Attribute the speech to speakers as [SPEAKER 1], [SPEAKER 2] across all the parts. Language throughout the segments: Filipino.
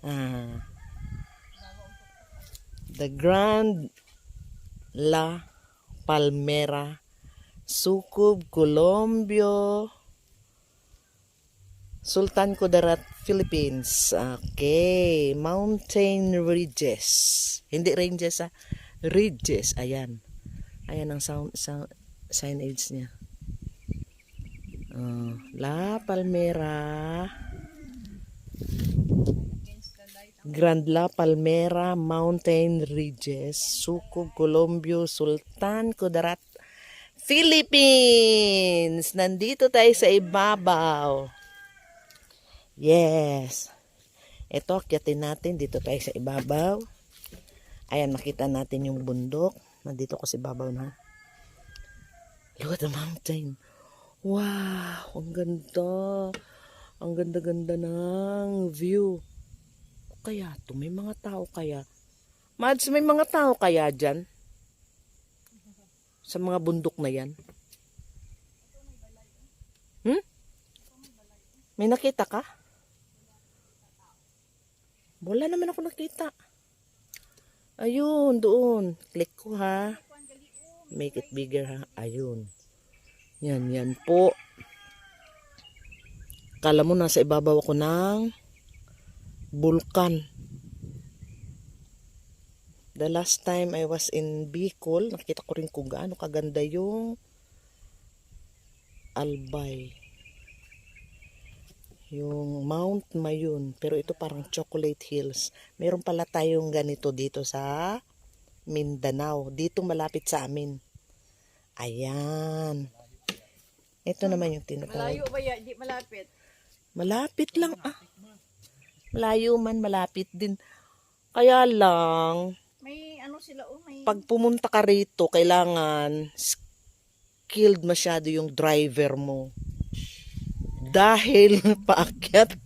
[SPEAKER 1] Ah, the Grand La Palmera, Sucob, Colombia, Sultan Kudarat, Philippines. Okay, Mountain Ridges. Hindi ranges ridges. Ayan. Ayan ang signage niya. La Palmera, Grand La Palmera, Mountain Ridges, Sucob, Colombia, Sultan Kudarat, Philippines. Nandito tayo sa ibabaw. Yes. Ito, akyatin natin. Dito tayo sa ibabaw. Ayan, makita natin yung bundok. Nandito ko sa ibabaw na. Look at the mountain. Wow, ang ganda. Ang ganda-ganda ng view. Kaya to, may mga tao kaya. Mads, may mga tao kaya dyan? Sa mga bundok na yan? May nakita ka? Wala naman ako nakita. Ayun, doon. Click ko ha. Make it bigger ha. Ayun. Yan po. Kala mo nasa ibabaw ako ng bulkan. The last time I was in Bicol, nakita ko rin kung gaano kaganda yung Albay. Yung Mount Mayun. Pero ito parang Chocolate Hills. Meron pala tayong ganito dito sa Mindanao. Dito malapit sa amin. Ayan. Ito naman yung tinatawag.
[SPEAKER 2] Malayo ba yan? Di malapit?
[SPEAKER 1] Malapit lang Malayo man, malapit din. Kaya lang,
[SPEAKER 2] May ano sila may...
[SPEAKER 1] pag pumunta ka rito, kailangan skilled masyado yung driver mo. Dahil paakyat,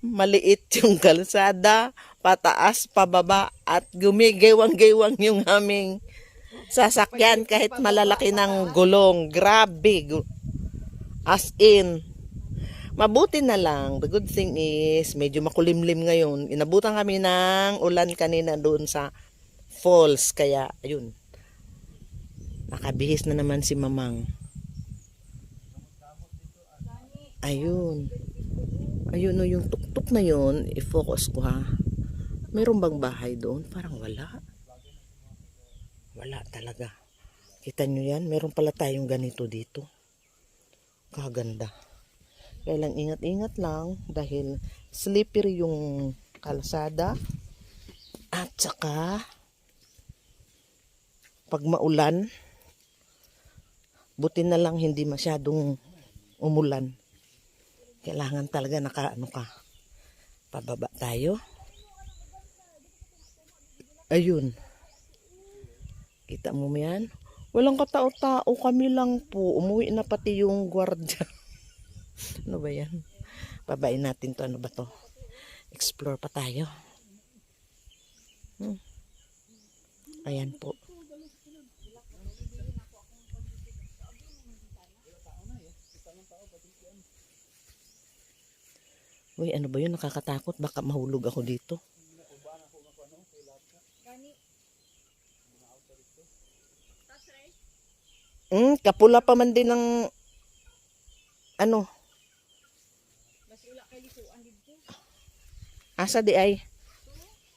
[SPEAKER 1] maliit yung kalsada, pataas, pababa, at gumigaywang-gaywang yung aming sasakyan kahit malalaki ng gulong. Grabe. As in, mabuti na lang. The good thing is, medyo makulimlim ngayon. Inabutan kami ng ulan kanina doon sa falls. Kaya, ayun. Nakabihis na naman si Mamang. Ayun. Ayun o, yung tuktok na yun, i-focus ko ha. Meron bang bahay doon? Parang wala. Wala talaga. Kita nyo yan? Meron pala tayong ganito dito. Kaganda. Kaya lang ingat-ingat lang dahil slippery yung kalsada. At saka, pag maulan, buti na lang hindi masyadong umulan. Kailangan talaga nakaano ka. Pababa tayo. Ayun. Kita mo yan? Walang katao-tao, kami lang po. Umuwi na pati yung gwardiya. Ano ba yan? Babain natin to. Ano ba to? Explore pa tayo. Ayan po. Uy, ano ba yun? Nakakatakot. Baka mahulog ako dito. Kapula pa man din ng ano? Asa di ay?